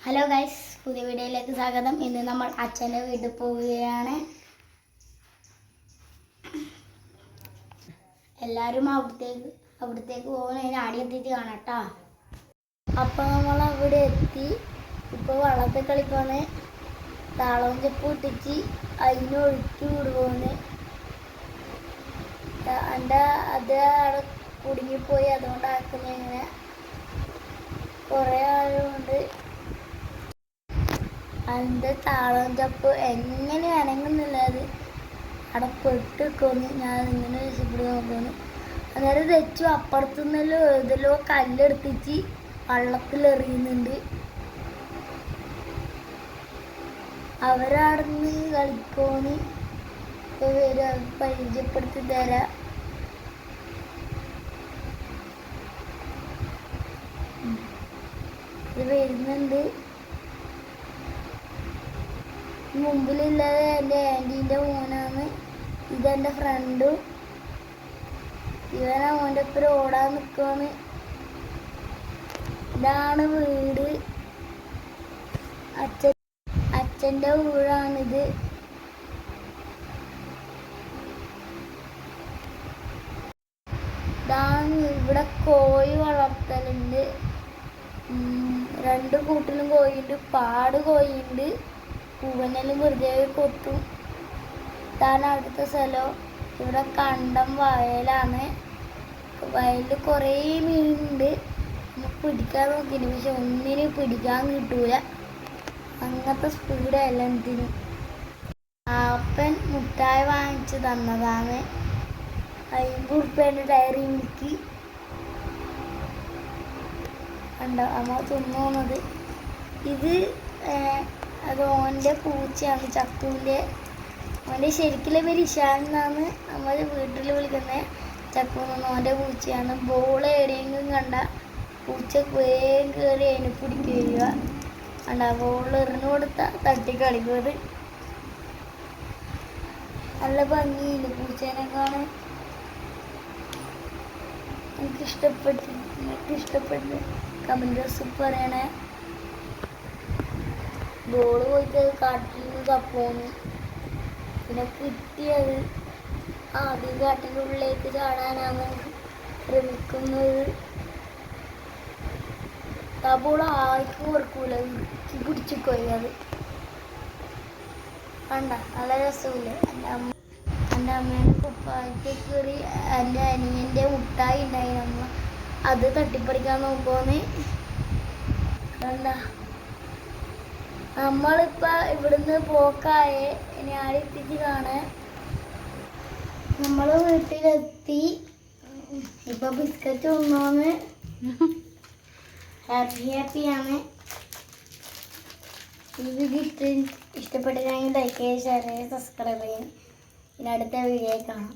Hello guys, പുതിയ വീഡിയോയിലേക്ക് സ്വാഗതം. ഇന്ന് നമ്മൾ അച്ഛൻ്റെ വീട്ടിൽ പോവുകയാണ്. എല്ലാവരും അവിടത്തേക്ക് പോകുന്നതിന് ആടിയെത്തിയിട്ട് കാണാം കേട്ടോ. അപ്പോൾ നമ്മൾ അവിടെ എത്തി. ഇപ്പോൾ വള്ളത്തിൽ കളിക്കാണ്. താളവും ചെപ്പ് ഇട്ടിച്ച് അതിനൊഴുക്കി വിടുവാണ്. അത് അവിടെ കുടുങ്ങിപ്പോയി, അതുകൊണ്ടാക്കുന്ന ഇങ്ങനെ കുറേ ആളുണ്ട്. അതിൻ്റെ താളം ചപ്പ് എങ്ങനെ അനങ്ങുന്നില്ല, അത് അവിടെ പെട്ടിക്കൊന്ന് ഞാൻ ഇങ്ങനെ രക്ഷപ്പെടുക നോക്കുന്നു. അന്നേരം തെച്ചു അപ്പുറത്തുനിന്നല്ലോ ഇതിലോ കല്ലെടുത്തിച്ച് വള്ളത്തിലെറിയുന്നുണ്ട്. അവരവിടുന്ന് കളിക്കോന്ന് വരും, പരിചയപ്പെടുത്തി തരാം. ഇത് വരുന്നുണ്ട്. മുമ്പിലുള്ളത് എൻ്റെ ആൻറ്റീൻ്റെ മോനാണ്. ഇതെൻ്റെ ഫ്രണ്ടും. ഇവനാ മോൻ്റെ ഒപ്പം ഓടാൻ നിൽക്കുവാണ്. ഇതാണ് വീട്, അച്ഛൻ്റെ വീടാണിത്. ഇതാണ് ഇവിടെ കോഴി വളർത്തലുണ്ട്. 2 കൂട്ടിലും കോഴിയുണ്ട്, പാട് കോഴിയുണ്ട്. പൂവനെല്ലാം വെറുതെ കൊത്തും. ഇതാണ് അവിടുത്തെ സ്ഥലം. ഇവിടെ കണ്ടം വയലാണ്. വയലിൽ കുറേ മീനുണ്ട്. നമുക്ക് പിടിക്കാൻ നോക്കിന്, പക്ഷെ ഒന്നിനും പിടിക്കാൻ കിട്ടൂല. അങ്ങനത്തെ സ്പീഡ് എല്ലാത്തിനും. അപ്പൻ മുട്ടായി വാങ്ങിച്ച് തന്നതാണ്. 50 ഉറുപ്പ്യേൻ്റെ ഡയറി മിൽക്ക് കണ്ടോ അമ്മ തിന്നോന്നത്. ഇത് അത് ഓൻ്റെ പൂച്ചയാണ്, ചക്കുവിൻ്റെ. ഓൻ്റെ ശരിക്കുള്ള പേര് ഇഷാൻ എന്നാണ് നമ്മൾ വീട്ടിൽ വിളിക്കുന്നത്. ചക്കു എന്ന് ഓൻ്റെ പൂച്ചയാണ്. ബോൾ എവിടെയെങ്കിലും കണ്ട പൂച്ച വേഗം കയറി അതിനെ പിടിക്കുക. കണ്ട ബോൾ എറിഞ്ഞു കൊടുത്താൽ തട്ടി കളിക്കുന്നത്. നല്ല ഭംഗിയില്ല പൂച്ചേനെ കാണാൻ. എനിക്കിഷ്ടപ്പെട്ട് കമൻറ്റ് സൂപ്പർ പറയണേ. ബോള് പോയിട്ട് കാട്ടിൽ തപ്പോന്ന്. പിന്നെ കിട്ടിയത് ആദ്യം കാട്ടിൻ്റെ ഉള്ളിലേക്ക് ചാടാനാണ് ശ്രമിക്കുന്നത്. ആ ബോൾ ആർക്കും കൊടുക്കൂല, പിടിച്ചിപ്പോയി. അത് കണ്ട നല്ല രസമില്ലേ. എൻ്റെ അമ്മേൻ്റെ കുപ്പായത്തിൽ കയറി എൻ്റെ അനിയൻ്റെ മുട്ടായി ഉണ്ടായി. അത് തട്ടിപ്പറിക്കാൻ നോക്കുമെന്ന് കണ്ട. നമ്മളിപ്പോൾ ഇവിടുന്ന് പോക്കായേ. ഇനി ആടെത്തിച്ച് കാണാൻ. നമ്മൾ വീട്ടിലെത്തി. ഇപ്പൊ ബിസ്ക്കറ്റ് തിന്നോന്ന് ഹാപ്പിയാണ്. ഈ വീഡിയോ ഇഷ്ടപ്പെട്ടെങ്കിൽ ലൈക്ക് ചെയ്യുക, ഷെയർ ചെയ്യുക, സബ്സ്ക്രൈബ് ചെയ്യുക. ഇനി അടുത്ത വീഡിയോ കാണാം.